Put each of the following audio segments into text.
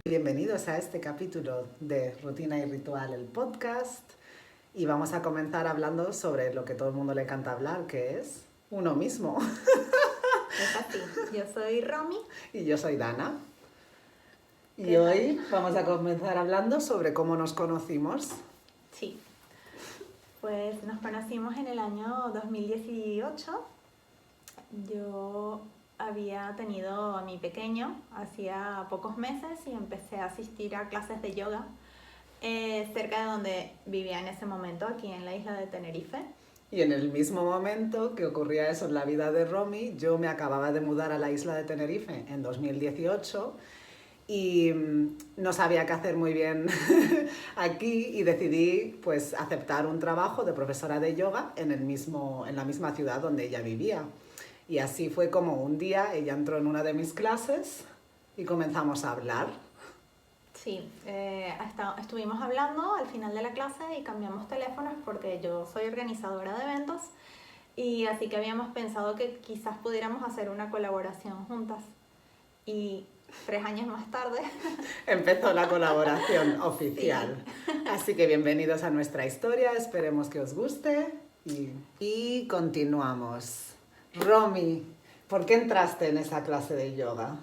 Bienvenidos a este capítulo de Rutina y Ritual, el podcast. Y vamos a comenzar hablando sobre lo que todo el mundo le encanta hablar, que es uno mismo. Es así. Yo soy Romy. Y yo soy Dana. Y ¿Qué tal? hoy vamos a comenzar hablando sobre cómo nos conocimos. Sí. Pues nos conocimos en el año 2018. Yo había tenido a mi pequeño hacía pocos meses y empecé a asistir a clases de yoga cerca de donde vivía en ese momento, aquí en la isla de Tenerife. Y en el mismo momento que ocurría eso en la vida de Romy, yo me acababa de mudar a la isla de Tenerife en 2018 y no sabía qué hacer muy bien aquí y decidí pues aceptar un trabajo de profesora de yoga en la misma ciudad donde ella vivía. Y así fue como un día ella entró en una de mis clases y comenzamos a hablar. Sí, estuvimos hablando al final de la clase y cambiamos teléfonos porque yo soy organizadora de eventos y así que habíamos pensado que quizás pudiéramos hacer una colaboración juntas. Y 3 años más tarde Empezó la colaboración oficial. Sí. Así que bienvenidos a nuestra historia, esperemos que os guste y continuamos. Romy, ¿por qué entraste en esa clase de yoga?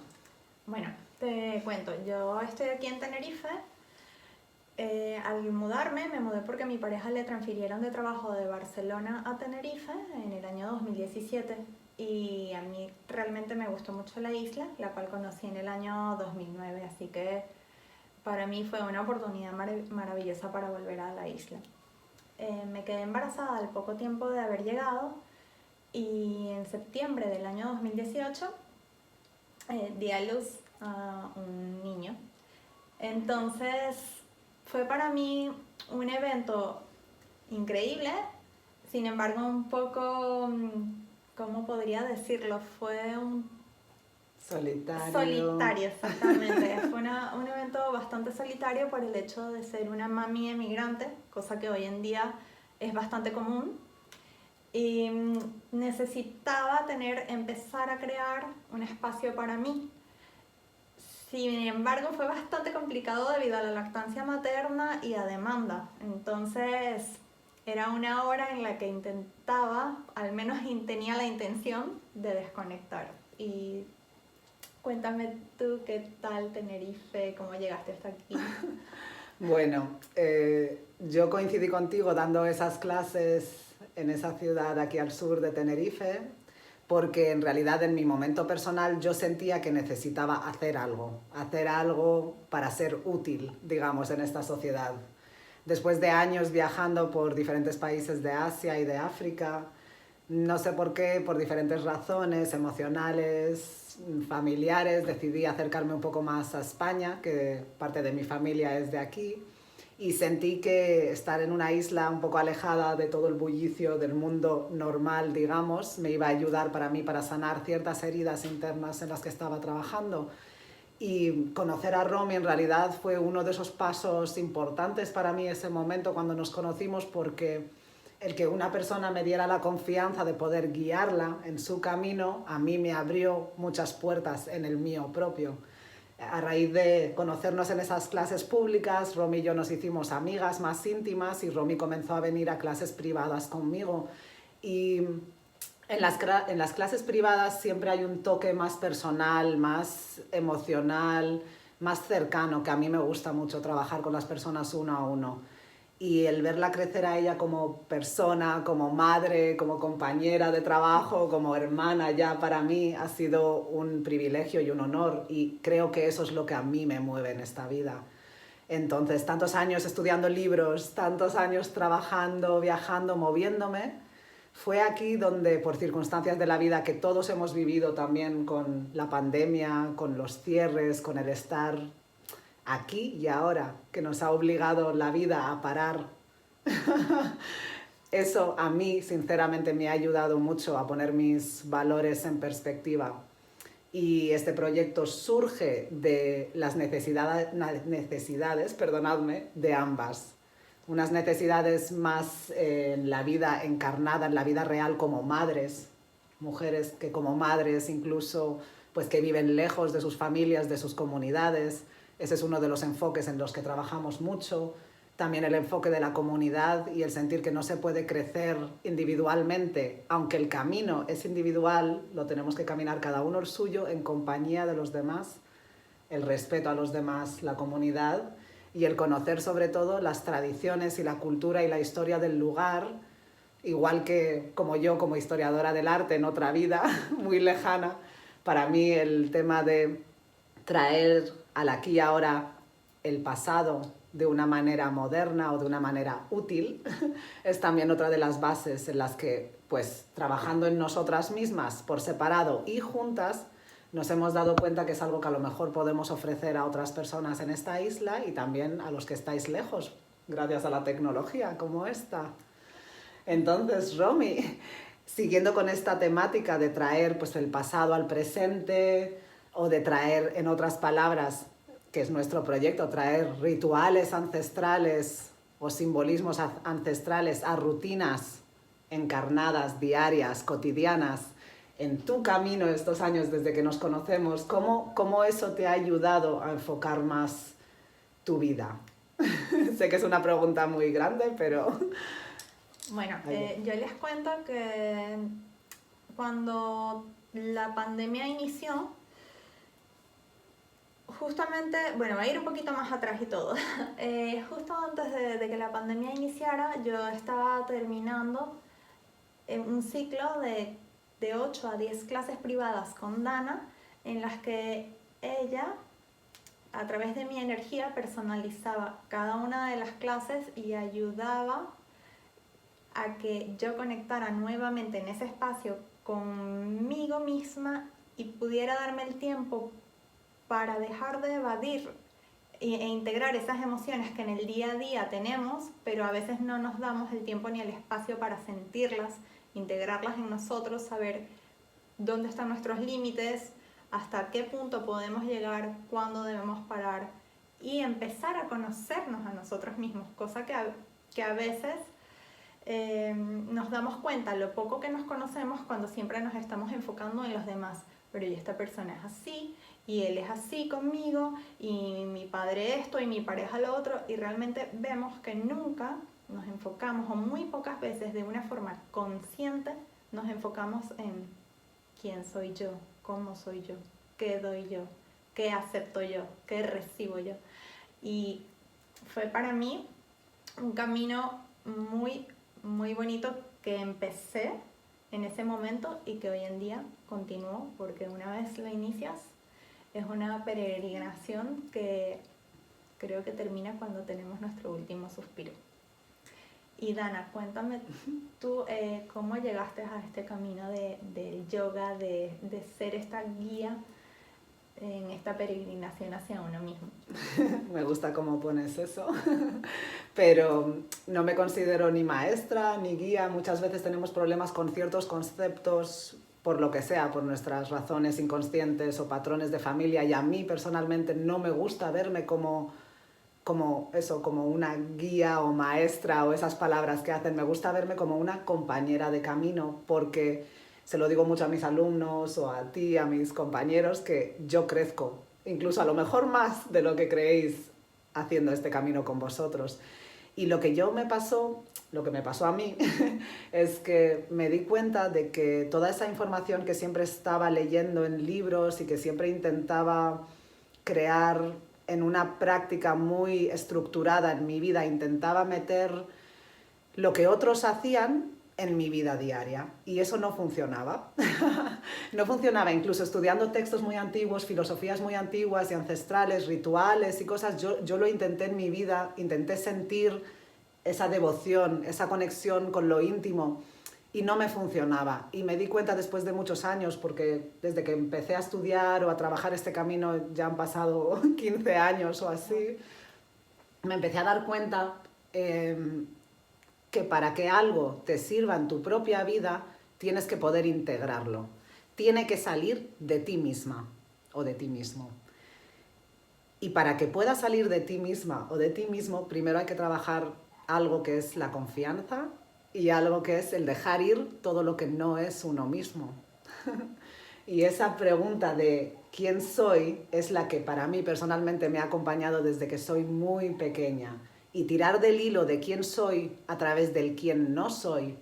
Bueno, te cuento, yo estoy aquí en Tenerife. Al mudarme, me mudé porque a mi pareja le transfirieron de trabajo de Barcelona a Tenerife en el año 2017 y a mí realmente me gustó mucho la isla, la cual conocí en el año 2009, así que para mí fue una oportunidad maravillosa para volver a la isla. Me quedé embarazada al poco tiempo de haber llegado y en septiembre del año 2018 di a luz a un niño. Entonces fue para mí un evento increíble, sin embargo un poco, ¿cómo podría decirlo? Fue un solitario, exactamente. Fue un evento bastante solitario por el hecho de ser una mami emigrante, cosa que hoy en día es bastante común. Y necesitaba empezar a crear un espacio para mí. Sin embargo, fue bastante complicado debido a la lactancia materna y a demanda. Entonces, era una hora en la que intentaba, al menos tenía la intención de desconectar. Y cuéntame tú qué tal Tenerife, cómo llegaste hasta aquí. Bueno, yo coincidí contigo dando esas clases en esa ciudad aquí al sur de Tenerife, porque en realidad en mi momento personal yo sentía que necesitaba hacer algo para ser útil, digamos, en esta sociedad. Después de años viajando por diferentes países de Asia y de África, no sé por qué, por diferentes razones emocionales, familiares, decidí acercarme un poco más a España, que parte de mi familia es de aquí, y sentí que estar en una isla un poco alejada de todo el bullicio del mundo normal, digamos, me iba a ayudar para mí para sanar ciertas heridas internas en las que estaba trabajando. Y conocer a Romy en realidad fue uno de esos pasos importantes para mí ese momento cuando nos conocimos, porque el que una persona me diera la confianza de poder guiarla en su camino, a mí me abrió muchas puertas en el mío propio. A raíz de conocernos en esas clases públicas, Romy y yo nos hicimos amigas más íntimas y Romy comenzó a venir a clases privadas conmigo. Y en las clases privadas siempre hay un toque más personal, más emocional, más cercano, que a mí me gusta mucho trabajar con las personas uno a uno. Y el verla crecer a ella como persona, como madre, como compañera de trabajo, como hermana, ya para mí ha sido un privilegio y un honor, y creo que eso es lo que a mí me mueve en esta vida. Entonces, tantos años estudiando libros, tantos años trabajando, viajando, moviéndome, fue aquí donde, por circunstancias de la vida que todos hemos vivido también con la pandemia, con los cierres, con el estar aquí y ahora, que nos ha obligado la vida a parar. Eso a mí, sinceramente, me ha ayudado mucho a poner mis valores en perspectiva. Y este proyecto surge de las necesidades, perdonadme, de ambas. Unas necesidades más en la vida encarnada, en la vida real como madres, mujeres que como madres incluso pues que viven lejos de sus familias, de sus comunidades, Ese es uno de los enfoques en los que trabajamos mucho. También el enfoque de la comunidad y el sentir que no se puede crecer individualmente, aunque el camino es individual, lo tenemos que caminar cada uno el suyo en compañía de los demás, el respeto a los demás, la comunidad y el conocer sobre todo las tradiciones y la cultura y la historia del lugar, igual que como yo como historiadora del arte en otra vida muy lejana, para mí el tema de traer al aquí y ahora el pasado de una manera moderna o de una manera útil es también otra de las bases en las que, pues, trabajando en nosotras mismas por separado y juntas, nos hemos dado cuenta que es algo que a lo mejor podemos ofrecer a otras personas en esta isla y también a los que estáis lejos, gracias a la tecnología como esta. Entonces, Romy, siguiendo con esta temática de traer pues, el pasado al presente o de traer, en otras palabras, que es nuestro proyecto, traer rituales ancestrales o simbolismos ancestrales a rutinas encarnadas, diarias, cotidianas, en tu camino estos años desde que nos conocemos, ¿cómo eso te ha ayudado a enfocar más tu vida? Sé que es una pregunta muy grande, pero... Bueno, yo les cuento que cuando la pandemia inició, justamente, bueno, va a ir un poquito más atrás y todo. Justo antes de que la pandemia iniciara, yo estaba terminando un ciclo de 8 a 10 clases privadas con Dana, en las que ella, a través de mi energía, personalizaba cada una de las clases y ayudaba a que yo conectara nuevamente en ese espacio conmigo misma y pudiera darme el tiempo para dejar de evadir e integrar esas emociones que en el día a día tenemos, pero a veces no nos damos el tiempo ni el espacio para sentirlas, integrarlas en nosotros, saber dónde están nuestros límites, hasta qué punto podemos llegar, cuándo debemos parar y empezar a conocernos a nosotros mismos, cosa que a veces nos damos cuenta lo poco que nos conocemos cuando siempre nos estamos enfocando en los demás. Pero y esta persona es así, y él es así conmigo, y mi padre esto, y mi pareja lo otro, y realmente vemos que nunca nos enfocamos, o muy pocas veces de una forma consciente, nos enfocamos en quién soy yo, cómo soy yo, qué doy yo, qué acepto yo, qué recibo yo. Y fue para mí un camino muy, muy bonito que empecé en ese momento y que hoy en día continúo, porque una vez lo inicias es una peregrinación que creo que termina cuando tenemos nuestro último suspiro. Y Dana, cuéntame tú cómo llegaste a este camino del yoga, de ser esta guía en esta peregrinación hacia uno mismo. Me gusta cómo pones eso, pero no me considero ni maestra ni guía. Muchas veces tenemos problemas con ciertos conceptos por lo que sea, por nuestras razones inconscientes o patrones de familia, y a mí personalmente no me gusta verme como una guía o maestra o esas palabras que hacen. Me gusta verme como una compañera de camino, porque se lo digo mucho a mis alumnos o a ti, a mis compañeros, que yo crezco, incluso a lo mejor más de lo que creéis haciendo este camino con vosotros. Y lo que me pasó a mí, es que me di cuenta de que toda esa información que siempre estaba leyendo en libros y que siempre intentaba crear en una práctica muy estructurada en mi vida, intentaba meter lo que otros hacían en mi vida diaria, y eso no funcionaba. No funcionaba, incluso estudiando textos muy antiguos, filosofías muy antiguas y ancestrales, rituales y cosas. Yo lo intenté en mi vida, intenté sentir esa devoción, esa conexión con lo íntimo, y no me funcionaba. Y me di cuenta después de muchos años, porque desde que empecé a estudiar o a trabajar este camino ya han pasado 15 años o así, me empecé a dar cuenta que para que algo te sirva en tu propia vida, tienes que poder integrarlo. Tiene que salir de ti misma o de ti mismo. Y para que pueda salir de ti misma o de ti mismo, primero hay que trabajar algo que es la confianza y algo que es el dejar ir todo lo que no es uno mismo. Y esa pregunta de quién soy es la que para mí personalmente me ha acompañado desde que soy muy pequeña. Y tirar del hilo de quién soy a través del quién no soy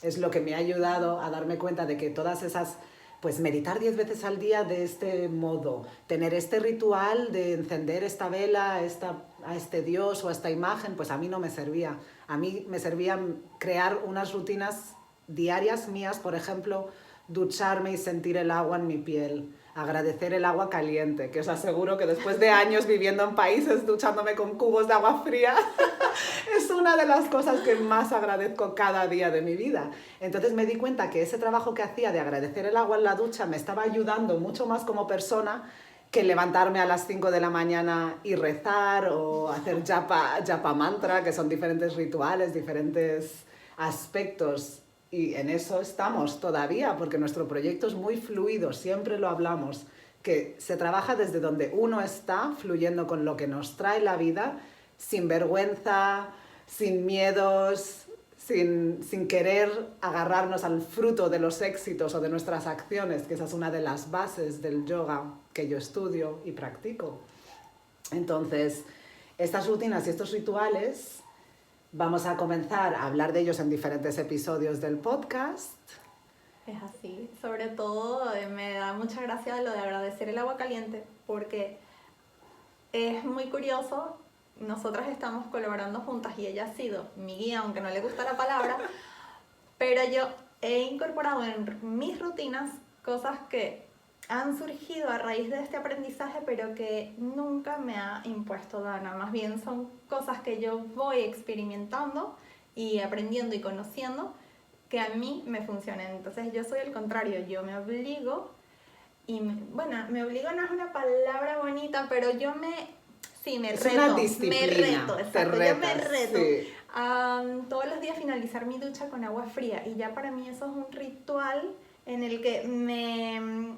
es lo que me ha ayudado a darme cuenta de que todas esas, pues meditar 10 veces al día de este modo, tener este ritual de encender esta vela a este Dios o a esta imagen, pues a mí no me servía. A mí me servía crear unas rutinas diarias mías, por ejemplo, ducharme y sentir el agua en mi piel, agradecer el agua caliente, que os aseguro que después de años viviendo en países duchándome con cubos de agua fría, es una de las cosas que más agradezco cada día de mi vida. Entonces me di cuenta que ese trabajo que hacía de agradecer el agua en la ducha me estaba ayudando mucho más como persona que levantarme a las 5 de la mañana y rezar o hacer japa mantra, que son diferentes rituales, diferentes aspectos. Y en eso estamos todavía, porque nuestro proyecto es muy fluido, siempre lo hablamos, que se trabaja desde donde uno está, fluyendo con lo que nos trae la vida, sin vergüenza, sin miedos, sin querer agarrarnos al fruto de los éxitos o de nuestras acciones, que esa es una de las bases del yoga que yo estudio y practico. Entonces, estas rutinas y estos rituales vamos a comenzar a hablar de ellos en diferentes episodios del podcast. Es así, sobre todo me da mucha gracia lo de agradecer el agua caliente, porque es muy curioso. Nosotras estamos colaborando juntas y ella ha sido mi guía, aunque no le gusta la palabra, pero yo he incorporado en mis rutinas cosas que han surgido a raíz de este aprendizaje, pero que nunca me ha impuesto Dana. Más bien son cosas que yo voy experimentando y aprendiendo y conociendo que a mí me funcionan. Entonces yo soy el contrario, yo me obligo y bueno, me obligo no es una palabra bonita, pero yo me es reto, una disciplina, me reto, exacto, retas, yo me reto sí. todos los días finalizar mi ducha con agua fría, y ya para mí eso es un ritual en el que me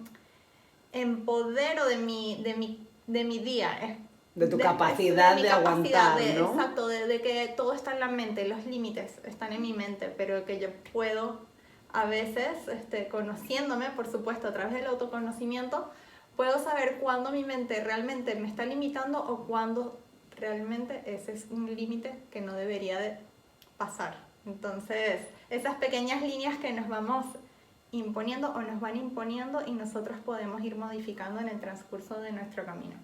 empodero de mi día. De tu capacidad mi de capacidad aguantar, ¿no? exacto, de que todo está en la mente, los límites están en mi mente, pero que yo puedo a veces, conociéndome, por supuesto, a través del autoconocimiento, puedo saber cuándo mi mente realmente me está limitando o cuándo realmente ese es un límite que no debería de pasar. Entonces, esas pequeñas líneas que nos vamos imponiendo o nos van imponiendo y nosotros podemos ir modificando en el transcurso de nuestro camino.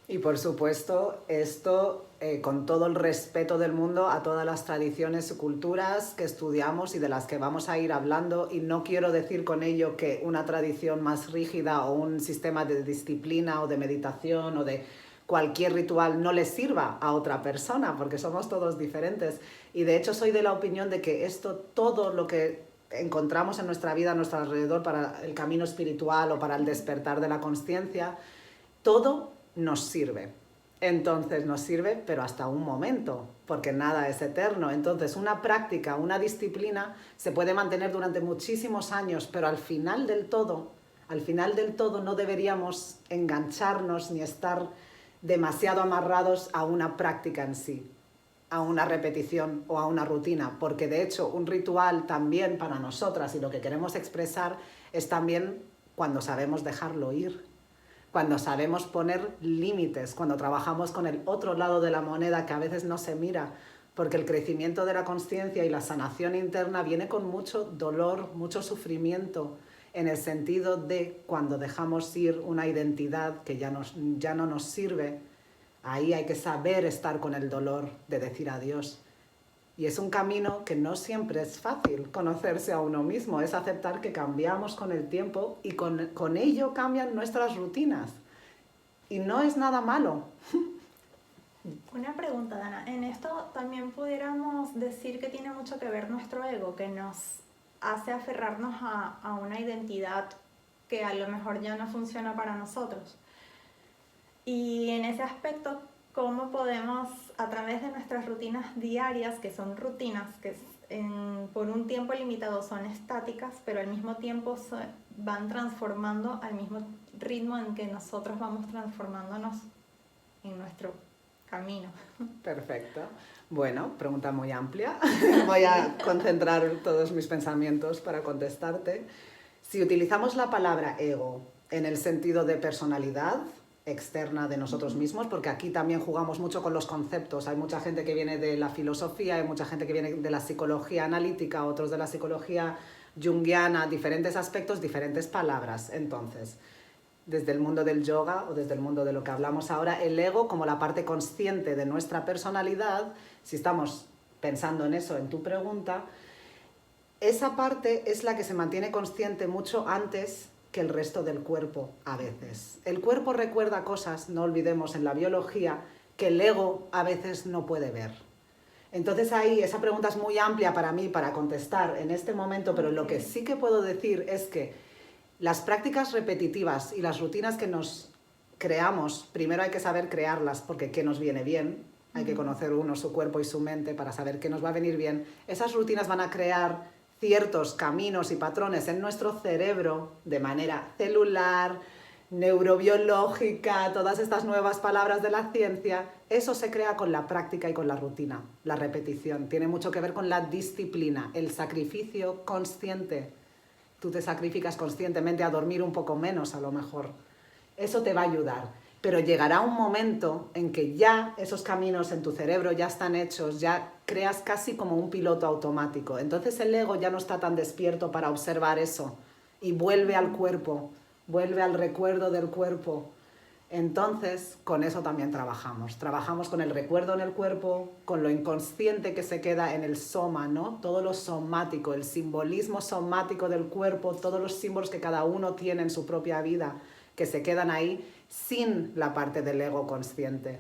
Y por supuesto, esto con todo el respeto del mundo a todas las tradiciones y culturas que estudiamos y de las que vamos a ir hablando, y no quiero decir con ello que una tradición más rígida o un sistema de disciplina o de meditación o de cualquier ritual no le sirva a otra persona, porque somos todos diferentes. Y de hecho soy de la opinión de que todo lo que encontramos en nuestra vida, a nuestro alrededor, para el camino espiritual o para el despertar de la consciencia, todo nos sirve. Entonces nos sirve, pero hasta un momento, porque nada es eterno. Entonces una práctica, una disciplina se puede mantener durante muchísimos años, pero al final del todo no deberíamos engancharnos ni estar demasiado amarrados a una práctica en sí, a una repetición o a una rutina, porque de hecho un ritual también para nosotras, y lo que queremos expresar, es también cuando sabemos dejarlo ir, cuando sabemos poner límites, cuando trabajamos con el otro lado de la moneda que a veces no se mira, porque el crecimiento de la consciencia y la sanación interna viene con mucho dolor, mucho sufrimiento, en el sentido de cuando dejamos ir una identidad que ya no nos sirve. Ahí hay que saber estar con el dolor de decir adiós. Y es un camino que no siempre es fácil, conocerse a uno mismo, es aceptar que cambiamos con el tiempo y con ello cambian nuestras rutinas. Y no es nada malo. Una pregunta, Dana. En esto también pudiéramos decir que tiene mucho que ver nuestro ego, que nos hace aferrarnos a una identidad que a lo mejor ya no funciona para nosotros. Y en ese aspecto, ¿cómo podemos, a través de nuestras rutinas diarias, que son rutinas que por un tiempo limitado son estáticas, pero al mismo tiempo se van transformando al mismo ritmo en que nosotros vamos transformándonos en nuestro camino? Perfecto. Bueno, pregunta muy amplia. Voy a concentrar todos mis pensamientos para contestarte. Si utilizamos la palabra ego en el sentido de personalidad externa de nosotros mismos, porque aquí también jugamos mucho con los conceptos. Hay mucha gente que viene de la filosofía, hay mucha gente que viene de la psicología analítica, otros de la psicología junguiana, diferentes aspectos, diferentes palabras. Entonces, desde el mundo del yoga o desde el mundo de lo que hablamos ahora, el ego como la parte consciente de nuestra personalidad, si estamos pensando en eso, en tu pregunta, esa parte es la que se mantiene consciente mucho antes que el resto del cuerpo a veces. El cuerpo recuerda cosas, no olvidemos en la biología, que el ego a veces no puede ver. Entonces ahí esa pregunta es muy amplia para mí para contestar en este momento, pero lo que sí que puedo decir es que las prácticas repetitivas y las rutinas que nos creamos, primero hay que saber crearlas porque qué nos viene bien, hay que conocer uno su cuerpo y su mente para saber qué nos va a venir bien. Esas rutinas van a crear ciertos caminos y patrones en nuestro cerebro de manera celular, neurobiológica, todas estas nuevas palabras de la ciencia. Eso se crea con la práctica y con la rutina, la repetición. Tiene mucho que ver con la disciplina, el sacrificio consciente. Tú te sacrificas conscientemente a dormir un poco menos a lo mejor. Eso te va a ayudar. Pero llegará un momento en que ya esos caminos en tu cerebro ya están hechos, ya creas casi como un piloto automático. Entonces el ego ya no está tan despierto para observar eso y vuelve al cuerpo, vuelve al recuerdo del cuerpo. Entonces con eso también trabajamos. Trabajamos con el recuerdo en el cuerpo, con lo inconsciente que se queda en el soma, ¿no? Todo lo somático, el simbolismo somático del cuerpo, todos los símbolos que cada uno tiene en su propia vida, que se quedan ahí sin la parte del ego consciente.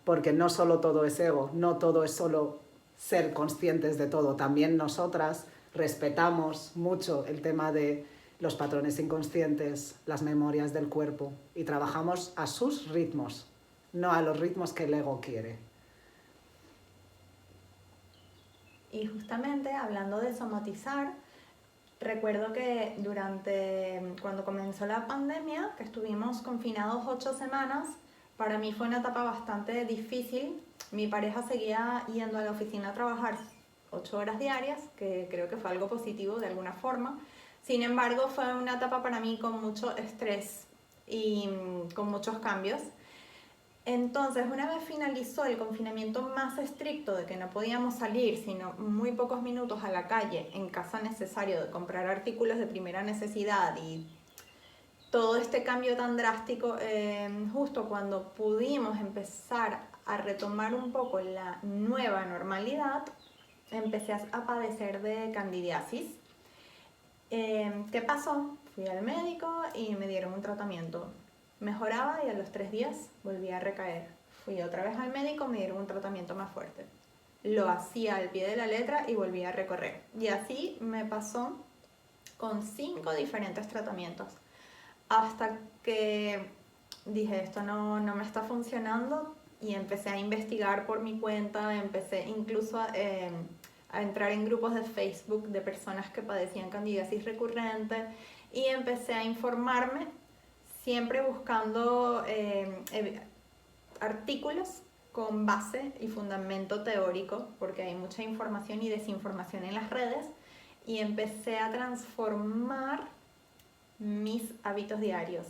Porque no solo todo es ego, no todo es solo ser conscientes de todo. También nosotras respetamos mucho el tema de los patrones inconscientes, las memorias del cuerpo y trabajamos a sus ritmos, no a los ritmos que el ego quiere. Y justamente hablando de somatizar, recuerdo que cuando comenzó la pandemia, que estuvimos confinados 8 semanas, para mí fue una etapa bastante difícil. Mi pareja seguía yendo a la oficina a trabajar 8 horas diarias, que creo que fue algo positivo de alguna forma. Sin embargo, fue una etapa para mí con mucho estrés y con muchos cambios. Entonces, una vez finalizó el confinamiento más estricto de que no podíamos salir, sino muy pocos minutos a la calle, en caso necesario de comprar artículos de primera necesidad y todo este cambio tan drástico, justo cuando pudimos empezar a retomar un poco la nueva normalidad, empecé a padecer de candidiasis. ¿Qué pasó? Fui al médico y me dieron un tratamiento. Mejoraba y a los 3 días volvía a recaer. Fui otra vez al médico, me dieron un tratamiento más fuerte. Lo hacía al pie de la letra y volvía a recorrer. Y así me pasó con 5 diferentes tratamientos. Hasta que dije, esto no me está funcionando y empecé a investigar por mi cuenta, empecé incluso a entrar en grupos de Facebook de personas que padecían candidiasis recurrente y empecé a informarme, siempre buscando artículos con base y fundamento teórico, porque hay mucha información y desinformación en las redes, y empecé a transformar mis hábitos diarios,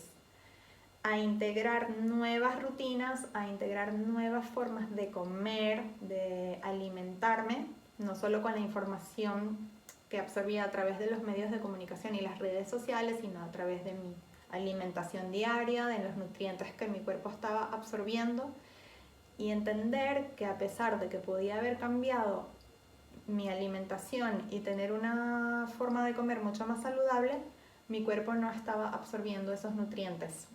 a integrar nuevas rutinas, a integrar nuevas formas de comer, de alimentarme, no solo con la información que absorbía a través de los medios de comunicación y las redes sociales, sino a través de mi alimentación diaria, de los nutrientes que mi cuerpo estaba absorbiendo, y entender que a pesar de que podía haber cambiado mi alimentación y tener una forma de comer mucho más saludable, mi cuerpo no estaba absorbiendo esos nutrientes,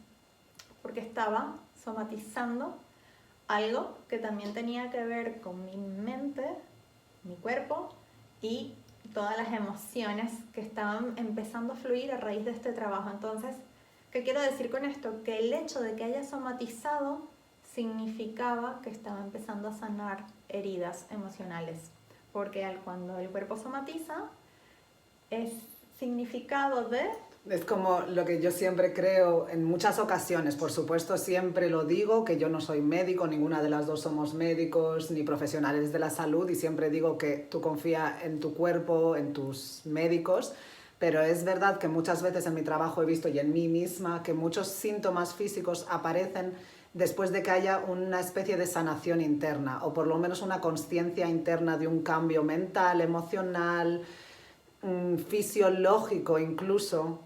porque estaba somatizando algo que también tenía que ver con mi mente, mi cuerpo y todas las emociones que estaban empezando a fluir a raíz de este trabajo. Entonces, ¿qué quiero decir con esto? Que el hecho de que haya somatizado significaba que estaba empezando a sanar heridas emocionales, porque cuando el cuerpo somatiza es significado de... Es como lo que yo siempre creo en muchas ocasiones, por supuesto siempre lo digo, que yo no soy médico, ninguna de las dos somos médicos ni profesionales de la salud y siempre digo que tú confía en tu cuerpo, en tus médicos, pero es verdad que muchas veces en mi trabajo he visto y en mí misma que muchos síntomas físicos aparecen después de que haya una especie de sanación interna o por lo menos una consciencia interna de un cambio mental, emocional, fisiológico incluso,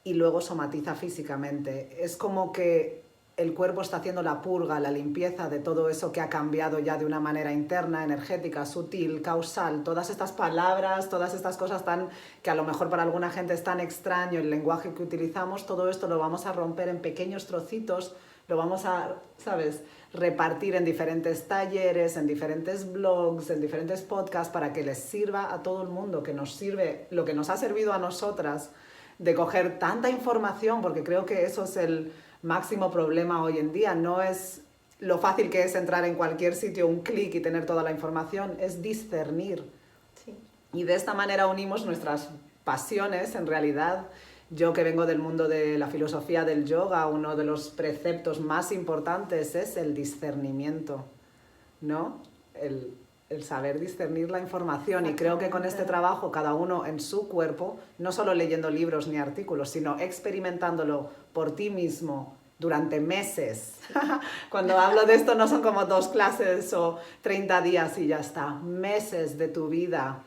y luego somatiza físicamente. Es como que el cuerpo está haciendo la purga, la limpieza de todo eso que ha cambiado ya de una manera interna, energética, sutil, causal. Todas estas palabras, todas estas cosas tan que a lo mejor para alguna gente es tan extraño el lenguaje que utilizamos, todo esto lo vamos a romper en pequeños trocitos, lo vamos a, ¿sabes?, repartir en diferentes talleres, en diferentes blogs, en diferentes podcasts para que les sirva a todo el mundo, que nos sirve lo que nos ha servido a nosotras de coger tanta información, porque creo que eso es el máximo problema hoy en día. No es lo fácil que es entrar en cualquier sitio, un clic y tener toda la información, es discernir. Sí. Y de esta manera unimos nuestras pasiones, en realidad. Yo que vengo del mundo de la filosofía del yoga, uno de los preceptos más importantes es el discernimiento, ¿no? El saber discernir la información, y creo que con este trabajo cada uno en su cuerpo, no solo leyendo libros ni artículos, sino experimentándolo por ti mismo durante meses. Cuando hablo de esto no son como 2 clases o 30 días y ya está, meses de tu vida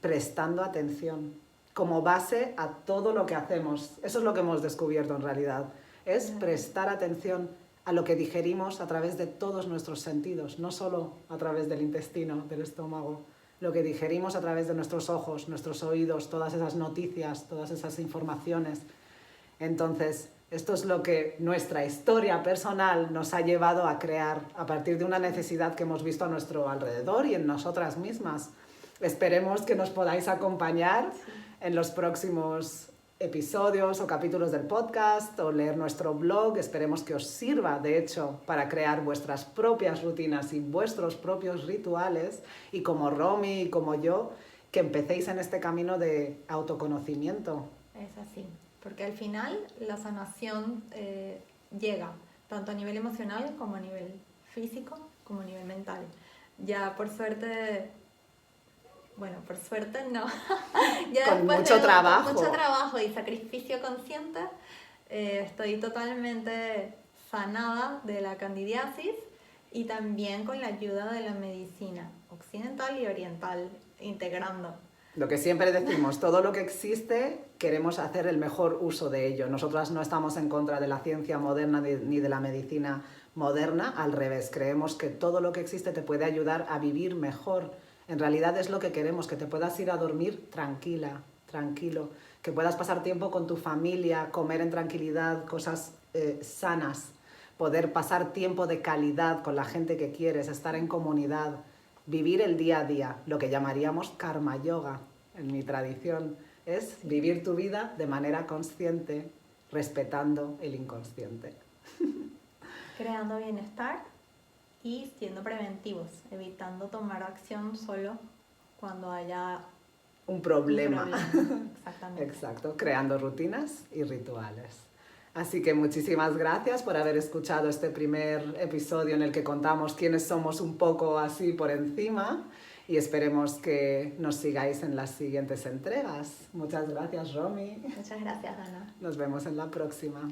prestando atención como base a todo lo que hacemos. Eso es lo que hemos descubierto en realidad, es prestar atención a lo que digerimos a través de todos nuestros sentidos, no solo a través del intestino, del estómago, lo que digerimos a través de nuestros ojos, nuestros oídos, todas esas noticias, todas esas informaciones. Entonces, esto es lo que nuestra historia personal nos ha llevado a crear a partir de una necesidad que hemos visto a nuestro alrededor y en nosotras mismas. Esperemos que nos podáis acompañar en los próximos episodios o capítulos del podcast o leer nuestro blog. Esperemos que os sirva, de hecho, para crear vuestras propias rutinas y vuestros propios rituales, y como Romy y como yo, que empecéis en este camino de autoconocimiento. Es así, porque al final la sanación llega tanto a nivel emocional como a nivel físico como a nivel mental. Ya por suerte... Bueno, por suerte no. Ya con mucho trabajo. Con mucho trabajo y sacrificio consciente, estoy totalmente sanada de la candidiasis, y también con la ayuda de la medicina occidental y oriental, integrando. Lo que siempre decimos, todo lo que existe queremos hacer el mejor uso de ello. Nosotras no estamos en contra de la ciencia moderna ni de la medicina moderna, al revés. Creemos que todo lo que existe te puede ayudar a vivir mejor. En realidad es lo que queremos, que te puedas ir a dormir tranquila, tranquilo, que puedas pasar tiempo con tu familia, comer en tranquilidad, cosas sanas, poder pasar tiempo de calidad con la gente que quieres, estar en comunidad, vivir el día a día, lo que llamaríamos karma yoga en mi tradición, es vivir tu vida de manera consciente, respetando el inconsciente. Creando bienestar y siendo preventivos, evitando tomar acción solo cuando haya un problema. Exactamente. Exacto, creando rutinas y rituales. Así que muchísimas gracias por haber escuchado este primer episodio en el que contamos quiénes somos un poco así por encima, y esperemos que nos sigáis en las siguientes entregas. Muchas gracias, Romy. Muchas gracias, Ana. Nos vemos en la próxima.